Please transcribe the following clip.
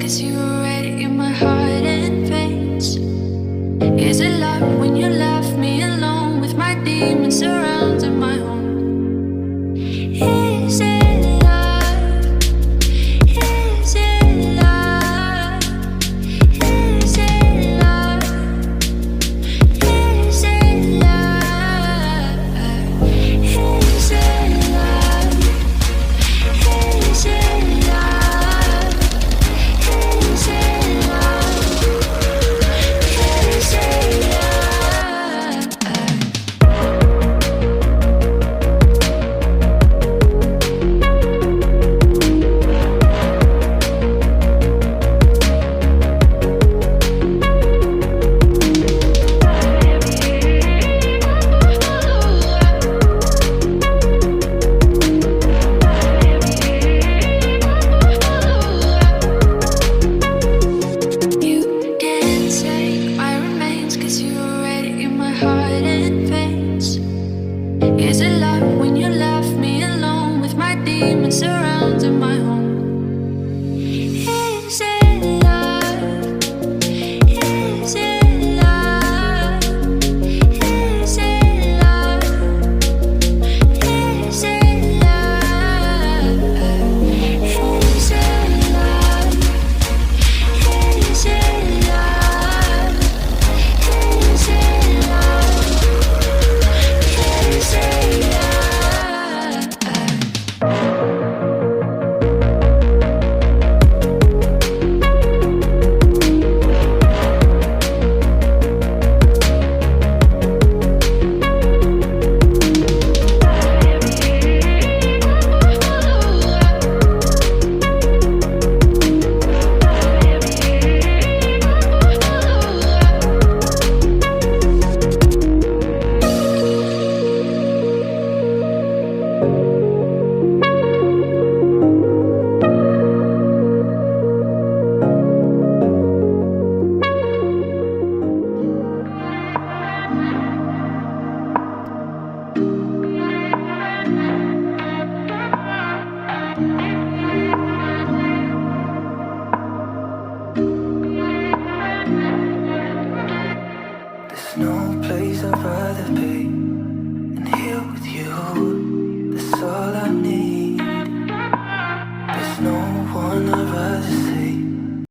'cause you're already in my heart and veins. Is it love when you left me alone with my demons surrounding my home? Is it love? Is it love? Is it love? Is it love? Is it love? Is it love? Is it love? Is it You can't take my remains 'cause you're already in my heart and veins. Is it love when you left me alone with my demons surrounding my home? Is it love? Is it love? Is it love? Is it love? Is it love? Is it love? Is it love? Is it love? There's no place I'd rather be